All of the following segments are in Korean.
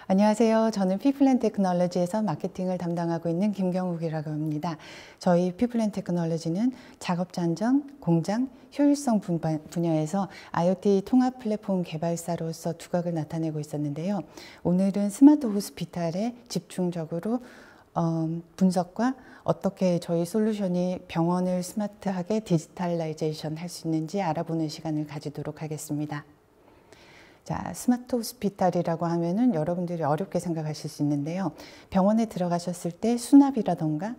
안녕하세요. 저는 피플앤테크놀로지에서 마케팅을 담당하고 있는 김경욱이라고 합니다. 저희 피플앤테크놀로지는 작업자 안정, 공장, 효율성 분야에서 IoT 통합 플랫폼 개발사로서 두각을 나타내고 있었는데요. 오늘은 스마트 호스피탈에 집중적으로 분석과 어떻게 저희 솔루션이 병원을 스마트하게 디지털라이제이션 할 수 있는지 알아보는 시간을 가지도록 하겠습니다. 자, 스마트 호스피탈이라고 하면은 여러분들이 어렵게 생각하실 수 있는데요. 병원에 들어가셨을 때 수납이라던가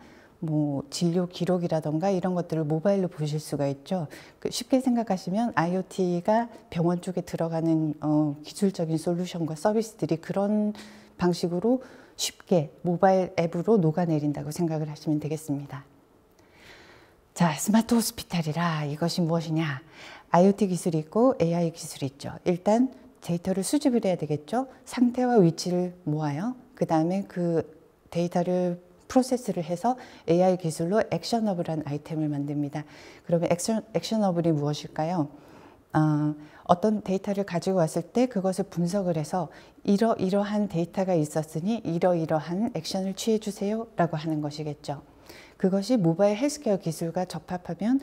진료 기록이라던가 이런 것들을 모바일로 보실 수가 있죠. 쉽게 생각하시면 IoT가 병원 쪽에 들어가는 기술적인 솔루션과 서비스들이 그런 방식으로 쉽게 모바일 앱으로 녹아내린다고 생각을 하시면 되겠습니다. 자, 스마트 호스피탈이라 이것이 무엇이냐? IoT 기술이 있고 AI 기술이 있죠. 일단 데이터를 수집을 해야 되겠죠. 상태와 위치를 모아요. 그 다음에 그 데이터를 프로세스를 해서 AI 기술로 액셔너블한 아이템을 만듭니다. 그러면 액셔너블이 무엇일까요? 어떤 데이터를 가지고 왔을 때 그것을 분석을 해서 이러이러한 데이터가 있었으니 이러이러한 액션을 취해 주세요 라고 하는 것이겠죠. 그것이 모바일 헬스케어 기술과 접합하면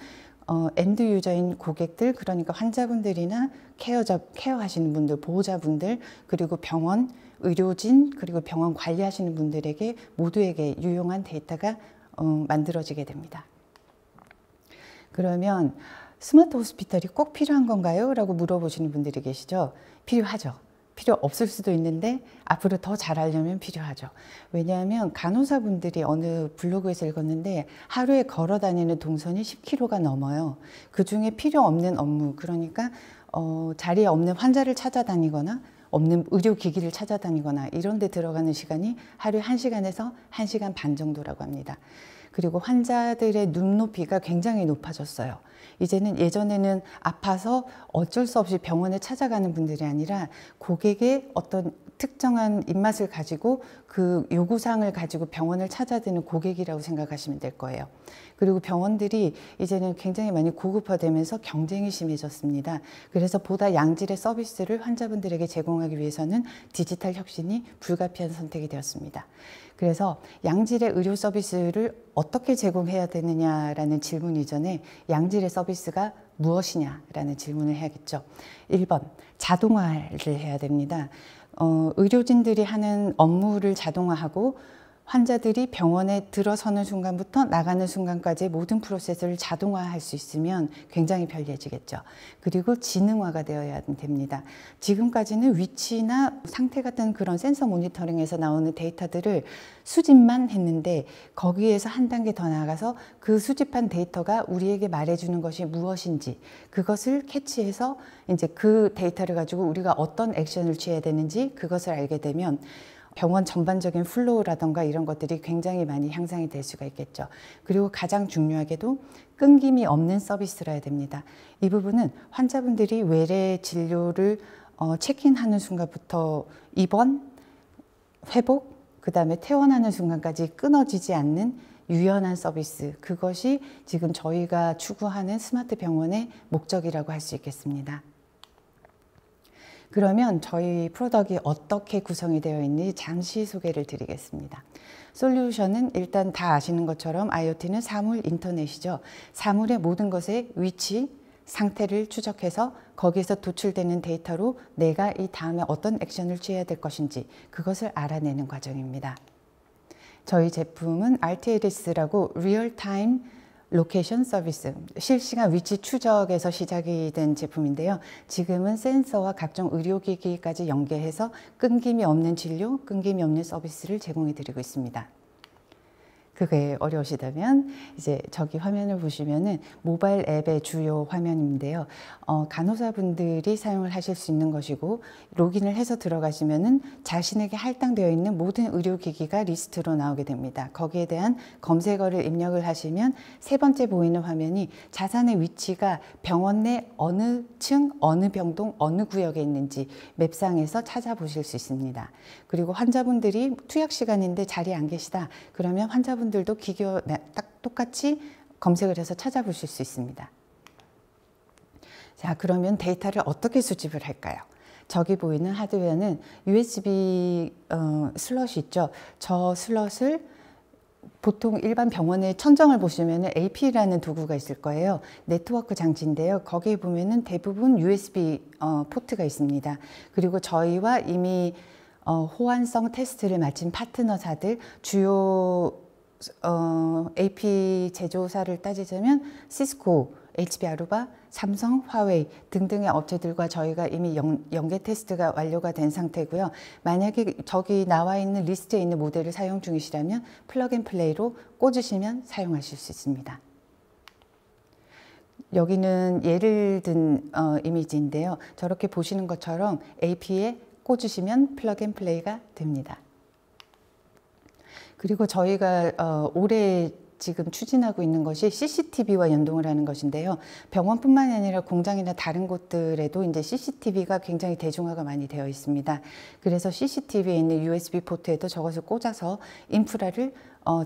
엔드 유저인 고객들, 그러니까 환자분들이나 케어하시는 분들, 보호자분들, 그리고 병원, 의료진, 그리고 병원 관리하시는 분들에게 모두에게 유용한 데이터가 만들어지게 됩니다. 그러면 스마트 호스피탈이 꼭 필요한 건가요? 라고 물어보시는 분들이 계시죠? 필요하죠. 필요 없을 수도 있는데 앞으로 더 잘하려면 필요하죠. 왜냐하면 간호사분들이 어느 블로그에서 읽었는데 하루에 걸어 다니는 동선이 10km가 넘어요. 그중에 필요 없는 업무, 그러니까 자리에 없는 환자를 찾아다니거나 없는 의료기기를 찾아다니거나 이런 데 들어가는 시간이 하루에 1시간에서 1시간 반 정도라고 합니다. 그리고 환자들의 눈높이가 굉장히 높아졌어요. 이제는 예전에는 아파서 어쩔 수 없이 병원에 찾아가는 분들이 아니라 고객의 어떤 특정한 입맛을 가지고 그 요구사항을 가지고 병원을 찾아드는 고객이라고 생각하시면 될 거예요. 그리고 병원들이 이제는 굉장히 많이 고급화되면서 경쟁이 심해졌습니다. 그래서 보다 양질의 서비스를 환자분들에게 제공하기 위해서는 디지털 혁신이 불가피한 선택이 되었습니다. 그래서 양질의 의료 서비스를 어떻게 제공해야 되느냐라는 질문 이전에 양질의 서비스가 무엇이냐라는 질문을 해야겠죠. 1번, 자동화를 해야 됩니다. 의료진들이 하는 업무를 자동화하고 환자들이 병원에 들어서는 순간부터 나가는 순간까지 모든 프로세스를 자동화할 수 있으면 굉장히 편리해지겠죠. 그리고 지능화가 되어야 됩니다. 지금까지는 위치나 상태 같은 그런 센서 모니터링에서 나오는 데이터들을 수집만 했는데 거기에서 한 단계 더 나아가서 그 수집한 데이터가 우리에게 말해주는 것이 무엇인지 그것을 캐치해서 이제 그 데이터를 가지고 우리가 어떤 액션을 취해야 되는지 그것을 알게 되면 병원 전반적인 플로우라던가 이런 것들이 굉장히 많이 향상이 될 수가 있겠죠. 그리고 가장 중요하게도 끊김이 없는 서비스라 해야 됩니다. 이 부분은 환자분들이 외래 진료를 체크인하는 순간부터 입원, 회복, 그 다음에 퇴원하는 순간까지 끊어지지 않는 유연한 서비스, 그것이 지금 저희가 추구하는 스마트 병원의 목적이라고 할 수 있겠습니다. 그러면 저희 프로덕트가 어떻게 구성이 되어 있는지 잠시 소개를 드리겠습니다. 솔루션은 일단 다 아시는 것처럼 IoT는 사물 인터넷이죠. 사물의 모든 것의 위치, 상태를 추적해서 거기에서 도출되는 데이터로 내가 이 다음에 어떤 액션을 취해야 될 것인지 그것을 알아내는 과정입니다. 저희 제품은 RTLS라고 리얼타임 로케이션 서비스, 실시간 위치 추적에서 시작이 된 제품인데요. 지금은 센서와 각종 의료기기까지 연계해서 끊김이 없는 진료, 끊김이 없는 서비스를 제공해 드리고 있습니다. 그게 어려우시다면 이제 저기 화면을 보시면은 모바일 앱의 주요 화면인데요. 간호사분들이 사용을 하실 수 있는 것이고 로그인을 해서 들어가시면은 자신에게 할당되어 있는 모든 의료기기가 리스트로 나오게 됩니다. 거기에 대한 검색어를 입력을 하시면 세 번째 보이는 화면이 자산의 위치가 병원 내 어느 층, 어느 병동, 어느 구역에 있는지 맵상에서 찾아보실 수 있습니다. 그리고 환자분들이 투약 시간인데 자리에 안 계시다. 그러면 환자분들도 기교 딱 똑같이 검색을 해서 찾아보실 수 있습니다. 자, 그러면 데이터를 어떻게 수집을 할까요? 저기 보이는 하드웨어는 USB 슬롯이 있죠. 저 슬롯을 보통 일반 병원의 천정을 보시면 AP라는 도구가 있을 거예요. 네트워크 장치인데요. 거기에 보면은 대부분 USB 포트가 있습니다. 그리고 저희와 이미 호환성 테스트를 마친 파트너사들, 주요 AP 제조사를 따지자면 시스코, HP 아루바, 삼성, 화웨이 등등의 업체들과 저희가 이미 연계 테스트가 완료가 된 상태고요. 만약에 저기 나와 있는 리스트에 있는 모델을 사용 중이시라면 플러그 앤 플레이로 꽂으시면 사용하실 수 있습니다. 여기는 예를 든 이미지인데요. 저렇게 보시는 것처럼 AP에 꽂으시면 플러그 앤 플레이가 됩니다. 그리고 저희가 올해 지금 추진하고 있는 것이 CCTV와 연동을 하는 것인데요. 병원뿐만 아니라 공장이나 다른 곳들에도 이제 CCTV가 굉장히 대중화가 많이 되어 있습니다. 그래서 CCTV에 있는 USB 포트에도 저것을 꽂아서 인프라를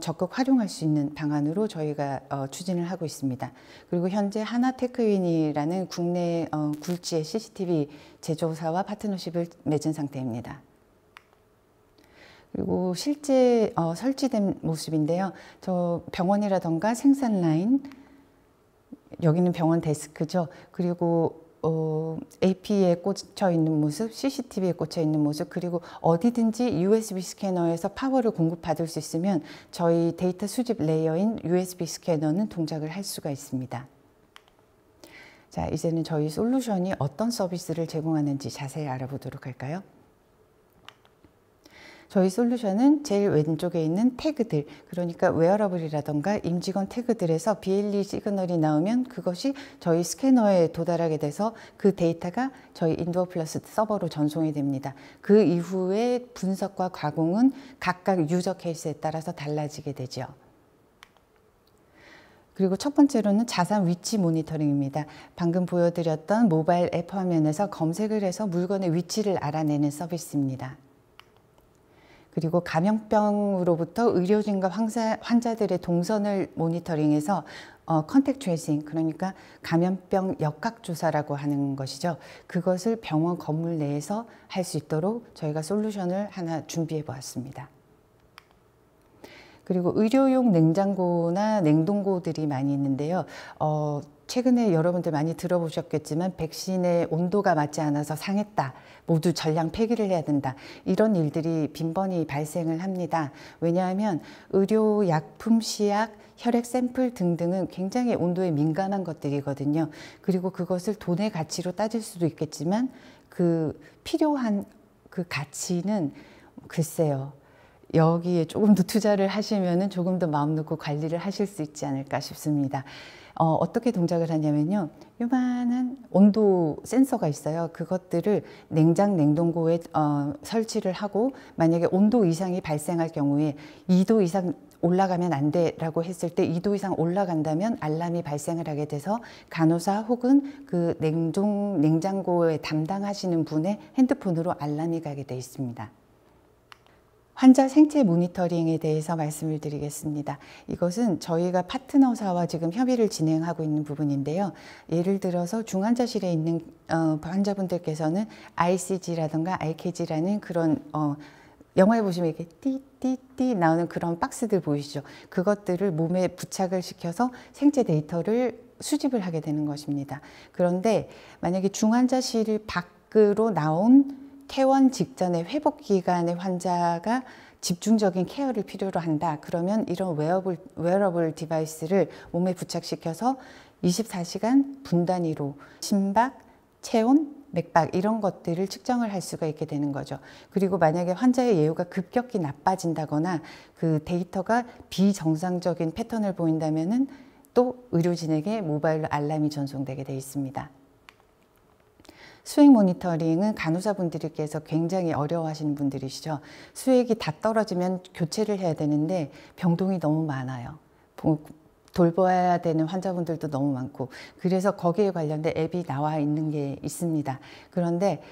적극 활용할 수 있는 방안으로 저희가 추진을 하고 있습니다. 그리고 현재 하나테크윈이라는 국내 굴지의 CCTV 제조사와 파트너십을 맺은 상태입니다. 그리고 실제 설치된 모습인데요. 저 병원이라던가 생산 라인, 여기는 병원 데스크죠. 그리고 AP에 꽂혀 있는 모습, CCTV에 꽂혀 있는 모습, 그리고 어디든지 USB 스캐너에서 파워를 공급받을 수 있으면 저희 데이터 수집 레이어인 USB 스캐너는 동작을 할 수가 있습니다. 자, 이제는 저희 솔루션이 어떤 서비스를 제공하는지 자세히 알아보도록 할까요? 저희 솔루션은 제일 왼쪽에 있는 태그들, 그러니까 웨어러블이라던가 임직원 태그들에서 BLE 시그널이 나오면 그것이 저희 스캐너에 도달하게 돼서 그 데이터가 저희 인두어 플러스 서버로 전송이 됩니다. 그 이후에 분석과 가공은 각각 유저 케이스에 따라서 달라지게 되죠. 그리고 첫 번째로는 자산 위치 모니터링입니다. 방금 보여드렸던 모바일 앱 화면에서 검색을 해서 물건의 위치를 알아내는 서비스입니다. 그리고 감염병으로부터 의료진과 환자들의 동선을 모니터링해서 컨택트 트레이싱, 그러니까 감염병 역학조사라고 하는 것이죠. 그것을 병원 건물 내에서 할 수 있도록 저희가 솔루션을 하나 준비해 보았습니다. 그리고 의료용 냉장고나 냉동고들이 많이 있는데요. 최근에 여러분들 많이 들어보셨겠지만 백신의 온도가 맞지 않아서 상했다. 모두 전량 폐기를 해야 된다. 이런 일들이 빈번히 발생을 합니다. 왜냐하면 의료약품, 시약, 혈액 샘플 등등은 굉장히 온도에 민감한 것들이거든요. 그리고 그것을 돈의 가치로 따질 수도 있겠지만 그 필요한 그 가치는 글쎄요. 여기에 조금 더 투자를 하시면은 조금 더 마음 놓고 관리를 하실 수 있지 않을까 싶습니다. 어떻게 동작을 하냐면요. 요만한 온도 센서가 있어요. 그것들을 냉장고에 설치를 하고 만약에 온도 이상이 발생할 경우에 2도 이상 올라가면 안 돼라고 했을 때 2도 이상 올라간다면 알람이 발생을 하게 돼서 간호사 혹은 그 냉장고에 담당하시는 분의 핸드폰으로 알람이 가게 돼 있습니다. 환자 생체 모니터링에 대해서 말씀을 드리겠습니다. 이것은 저희가 파트너사와 지금 협의를 진행하고 있는 부분인데요. 예를 들어서 중환자실에 있는 환자분들께서는 ICG라든가 IKG라는 그런 영화에 보시면 이렇게 띠띠띠 나오는 그런 박스들 보이시죠? 그것들을 몸에 부착을 시켜서 생체 데이터를 수집을 하게 되는 것입니다. 그런데 만약에 중환자실 밖으로 나온 퇴원 직전의 회복 기간의 환자가 집중적인 케어를 필요로 한다. 그러면 이런 웨어러블 디바이스를 몸에 부착시켜서 24시간 분 단위로 심박, 체온, 맥박 이런 것들을 측정을 할 수가 있게 되는 거죠. 그리고 만약에 환자의 예후가 급격히 나빠진다거나 그 데이터가 비정상적인 패턴을 보인다면은 또 의료진에게 모바일로 알람이 전송되게 되어 있습니다. 수액 모니터링은 간호사분들께서 굉장히 어려워하시는 분들이시죠. 수액이 다 떨어지면 교체를 해야 되는데 병동이 너무 많아요. 돌봐야 되는 환자분들도 너무 많고 그래서 거기에 관련된 앱이 나와 있는 게 있습니다. 그런데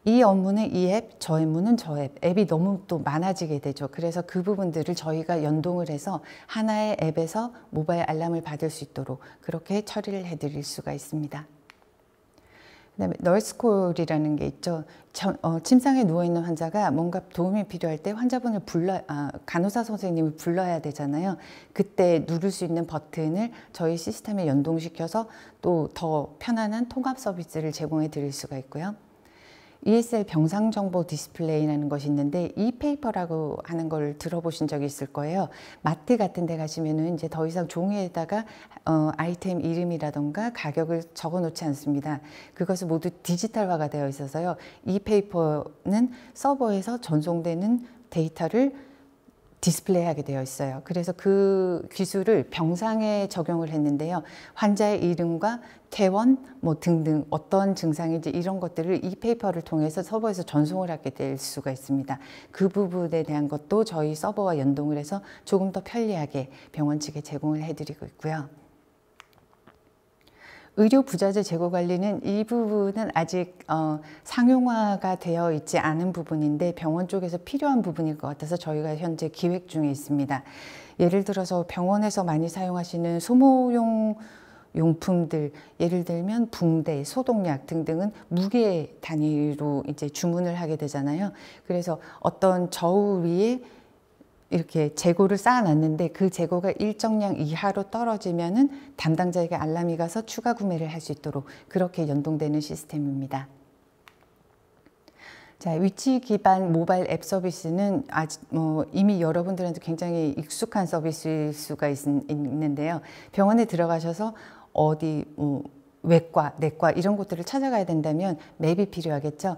이 업무는 이 앱, 저 업무는 저 앱, 앱이 너무 또 많아지게 되죠. 그래서 그 부분들을 저희가 연동을 해서 하나의 앱에서 모바일 알람을 받을 수 있도록 그렇게 처리를 해드릴 수가 있습니다. 그다음에 널스콜이라는 게 있죠. 침상에 누워있는 환자가 뭔가 도움이 필요할 때 환자분을 간호사 선생님을 불러야 되잖아요. 그때 누를 수 있는 버튼을 저희 시스템에 연동시켜서 또 더 편안한 통합 서비스를 제공해 드릴 수가 있고요. ESL 병상정보 디스플레이라는 것이 있는데 이페이퍼라고 하는 걸 들어보신 적이 있을 거예요. 마트 같은 데 가시면은 이제 더 이상 종이에다가 아이템 이름이라던가 가격을 적어 놓지 않습니다. 그것은 모두 디지털화가 되어 있어서요. 이페이퍼는 서버에서 전송되는 데이터를 디스플레이하게 되어 있어요. 그래서 그 기술을 병상에 적용을 했는데요. 환자의 이름과 퇴원 등등 어떤 증상인지 이런 것들을 이 페이퍼를 통해서 서버에서 전송을 하게 될 수가 있습니다. 그 부분에 대한 것도 저희 서버와 연동을 해서 조금 더 편리하게 병원 측에 제공을 해드리고 있고요. 의료 부자재 재고 관리는 이 부분은 아직 상용화가 되어 있지 않은 부분인데 병원 쪽에서 필요한 부분일 것 같아서 저희가 현재 기획 중에 있습니다. 예를 들어서 병원에서 많이 사용하시는 소모용 용품들, 예를 들면 붕대, 소독약 등등은 무게 단위로 이제 주문을 하게 되잖아요. 그래서 어떤 저울 위에 이렇게 재고를 쌓아놨는데 그 재고가 일정량 이하로 떨어지면은 담당자에게 알람이 가서 추가 구매를 할 수 있도록 그렇게 연동되는 시스템입니다. 자, 위치 기반 모바일 앱 서비스는 아직 이미 여러분들한테 굉장히 익숙한 서비스일 수가 있는데요. 병원에 들어가셔서 어디 외과, 내과 이런 곳들을 찾아가야 된다면 맵이 필요하겠죠.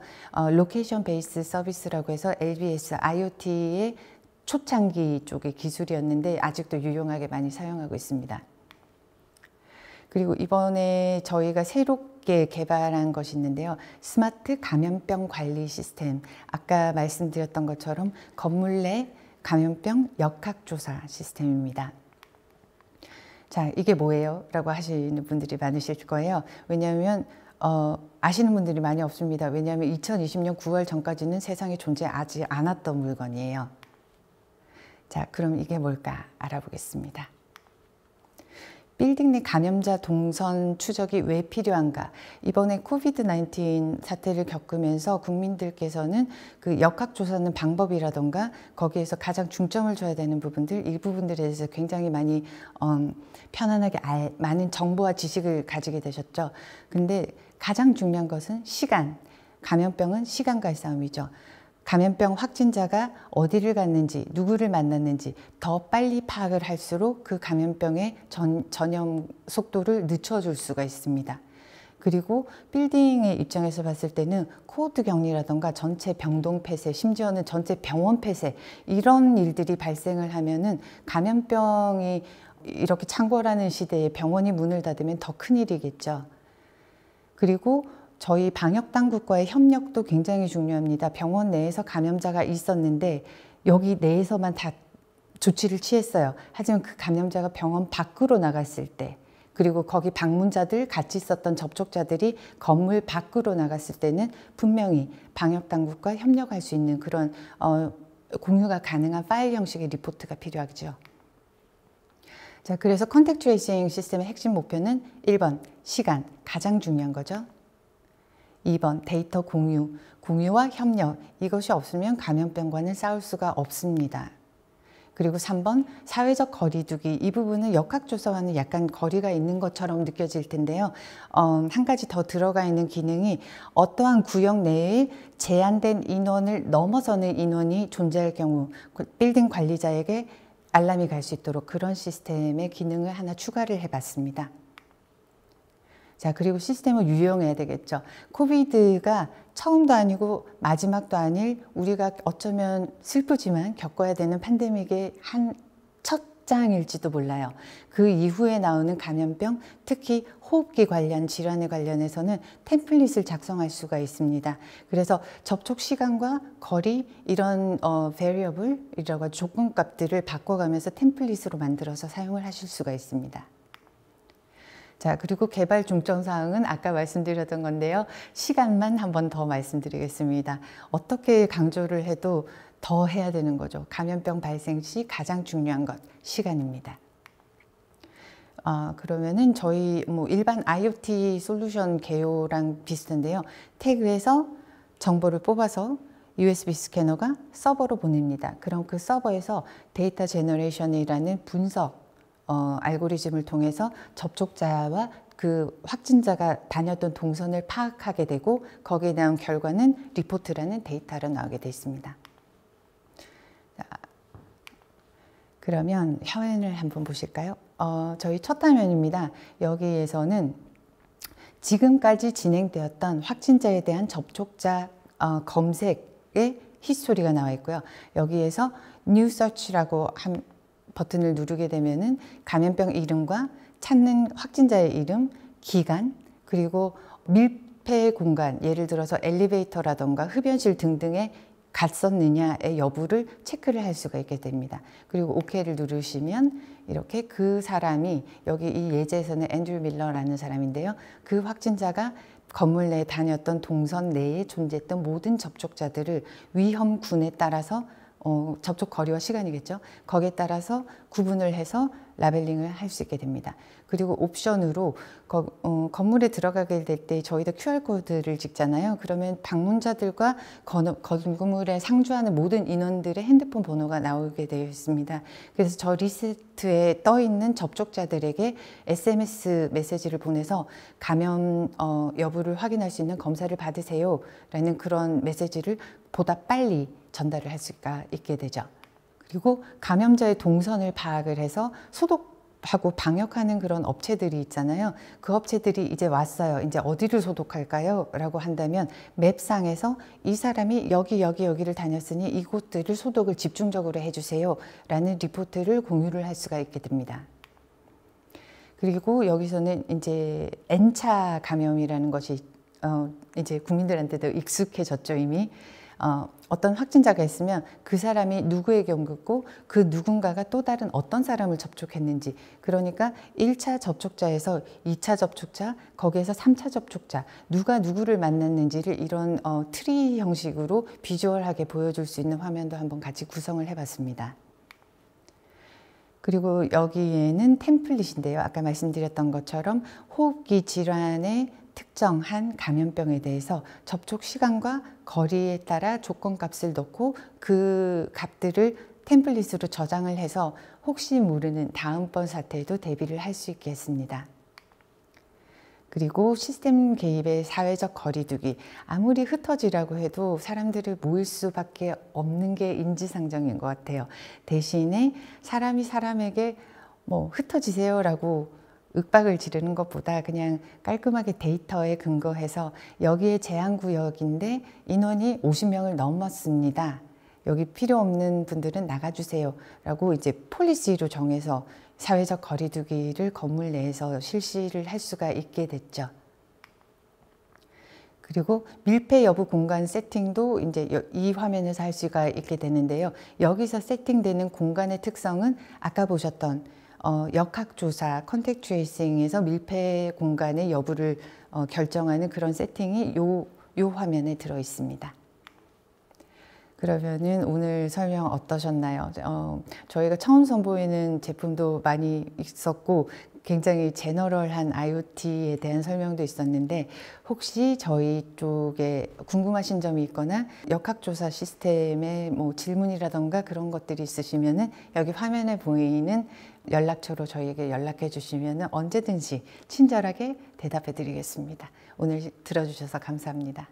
로케이션 베이스 서비스라고 해서 LBS, IoT의 초창기 쪽의 기술이었는데 아직도 유용하게 많이 사용하고 있습니다. 그리고 이번에 저희가 새롭게 개발한 것이 있는데요. 스마트 감염병 관리 시스템. 아까 말씀드렸던 것처럼 건물 내 감염병 역학조사 시스템입니다. 자, 이게 뭐예요? 라고 하시는 분들이 많으실 거예요. 왜냐하면 아시는 분들이 많이 없습니다. 왜냐하면 2020년 9월 전까지는 세상에 존재하지 않았던 물건이에요. 자, 그럼 이게 뭘까 알아보겠습니다. 빌딩 내 감염자 동선 추적이 왜 필요한가? 이번에 코비드-19 사태를 겪으면서 국민들께서는 그 역학조사는 방법이라던가 거기에서 가장 중점을 줘야 되는 부분들, 이 부분들에 대해서 굉장히 많이 편안하게 많은 정보와 지식을 가지게 되셨죠. 근데 가장 중요한 것은 시간. 감염병은 시간과의 싸움이죠. 감염병 확진자가 어디를 갔는지, 누구를 만났는지 더 빨리 파악을 할수록 그 감염병의 전염 속도를 늦춰줄 수가 있습니다. 그리고 빌딩의 입장에서 봤을 때는 코호트 격리라던가 전체 병동 폐쇄, 심지어는 전체 병원 폐쇄 이런 일들이 발생을 하면은 감염병이 이렇게 창궐하는 시대에 병원이 문을 닫으면 더 큰일이겠죠. 그리고 저희 방역당국과의 협력도 굉장히 중요합니다. 병원 내에서 감염자가 있었는데 여기 내에서만 다 조치를 취했어요. 하지만 그 감염자가 병원 밖으로 나갔을 때 그리고 거기 방문자들 같이 있었던 접촉자들이 건물 밖으로 나갔을 때는 분명히 방역당국과 협력할 수 있는 그런 공유가 가능한 파일 형식의 리포트가 필요하죠. 자, 그래서 컨택트 트레이싱 시스템의 핵심 목표는 1번 시간, 가장 중요한 거죠. 2번 데이터 공유와 협력. 이것이 없으면 감염병과는 싸울 수가 없습니다. 그리고 3번 사회적 거리두기. 이 부분은 역학조사와는 약간 거리가 있는 것처럼 느껴질 텐데요. 한 가지 더 들어가 있는 기능이 어떠한 구역 내에 제한된 인원을 넘어서는 인원이 존재할 경우 빌딩 관리자에게 알람이 갈 수 있도록 그런 시스템의 기능을 하나 추가를 해봤습니다. 자, 그리고 시스템을 유용해야 되겠죠. 코비드가 처음도 아니고 마지막도 아닐 우리가 어쩌면 슬프지만 겪어야 되는 팬데믹의 한 첫 장일지도 몰라요. 그 이후에 나오는 감염병, 특히 호흡기 관련 질환에 관련해서는 템플릿을 작성할 수가 있습니다. 그래서 접촉 시간과 거리 이런 variable이라고 조건값들을 바꿔가면서 템플릿으로 만들어서 사용을 하실 수가 있습니다. 자, 그리고 개발 중점 사항은 아까 말씀드렸던 건데요. 시간만 한 번 더 말씀드리겠습니다. 어떻게 강조를 해도 더 해야 되는 거죠. 감염병 발생 시 가장 중요한 것, 시간입니다. 그러면은 저희 뭐 일반 IoT 솔루션 개요랑 비슷한데요. 태그에서 정보를 뽑아서 USB 스캐너가 서버로 보냅니다. 그럼 그 서버에서 데이터 제너레이션이라는 분석 알고리즘을 통해서 접촉자와 그 확진자가 다녔던 동선을 파악하게 되고 거기에 나온 결과는 리포트라는 데이터로 나오게 되어 있습니다. 자, 그러면 화면을 한번 보실까요? 저희 첫 화면입니다. 여기에서는 지금까지 진행되었던 확진자에 대한 접촉자 검색의 히스토리가 나와 있고요. 여기에서 New Search라고 한 버튼을 누르게 되면은 감염병 이름과 찾는 확진자의 이름, 기간, 그리고 밀폐 공간, 예를 들어서 엘리베이터라던가 흡연실 등등에 갔었느냐의 여부를 체크를 할 수가 있게 됩니다. 그리고 OK를 누르시면 이렇게 그 사람이, 여기 이 예제에서는 앤드류 밀러라는 사람인데요. 그 확진자가 건물 내에 다녔던 동선 내에 존재했던 모든 접촉자들을 위험군에 따라서 접촉 거리와 시간이겠죠. 거기에 따라서 구분을 해서 라벨링을 할 수 있게 됩니다. 그리고 옵션으로 건물에 들어가게 될 때 저희도 QR코드를 찍잖아요. 그러면 방문자들과 건물에 상주하는 모든 인원들의 핸드폰 번호가 나오게 되어 있습니다. 그래서 저 리스트에 떠 있는 접촉자들에게 SMS 메시지를 보내서 감염 여부를 확인할 수 있는 검사를 받으세요 라는 그런 메시지를 보다 빨리 전달을 할 수가 있게 되죠. 그리고 감염자의 동선을 파악을 해서 소독하고 방역하는 그런 업체들이 있잖아요. 그 업체들이 이제 왔어요. 이제 어디를 소독할까요? 라고 한다면 맵상에서 이 사람이 여기를 다녔으니 이곳들을 소독을 집중적으로 해주세요 라는 리포트를 공유를 할 수가 있게 됩니다. 그리고 여기서는 이제 N차 감염이라는 것이 이제 국민들한테도 익숙해졌죠, 이미. 어떤 확진자가 있으면 그 사람이 누구에게 옮겼고 그 누군가가 또 다른 어떤 사람을 접촉했는지, 그러니까 1차 접촉자에서 2차 접촉자, 거기에서 3차 접촉자, 누가 누구를 만났는지를 이런 트리 형식으로 비주얼하게 보여줄 수 있는 화면도 한번 같이 구성을 해봤습니다. 그리고 여기에는 템플릿인데요. 아까 말씀드렸던 것처럼 호흡기 질환의 특정한 감염병에 대해서 접촉 시간과 거리에 따라 조건값을 넣고 그 값들을 템플릿으로 저장을 해서 혹시 모르는 다음번 사태에도 대비를 할 수 있게 했습니다. 그리고 시스템 개입의 사회적 거리두기. 아무리 흩어지라고 해도 사람들을 모일 수밖에 없는 게 인지상정인 것 같아요. 대신에 사람이 사람에게 뭐 흩어지세요라고 윽박을 지르는 것보다 그냥 깔끔하게 데이터에 근거해서 여기에 제한구역인데 인원이 50명을 넘었습니다. 여기 필요 없는 분들은 나가주세요 라고 이제 폴리시로 정해서 사회적 거리두기를 건물 내에서 실시를 할 수가 있게 됐죠. 그리고 밀폐 여부 공간 세팅도 이제 이 화면에서 할 수가 있게 되는데요. 여기서 세팅되는 공간의 특성은 아까 보셨던 역학조사, 컨택 트레이싱에서 밀폐 공간의 여부를 결정하는 그런 세팅이 요 화면에 들어 있습니다. 그러면은 오늘 설명 어떠셨나요? 저희가 처음 선보이는 제품도 많이 있었고 굉장히 제너럴한 IoT에 대한 설명도 있었는데 혹시 저희 쪽에 궁금하신 점이 있거나 역학조사 시스템에 뭐 질문이라던가 그런 것들이 있으시면은 여기 화면에 보이는 연락처로 저희에게 연락해 주시면은 언제든지 친절하게 대답해 드리겠습니다. 오늘 들어주셔서 감사합니다.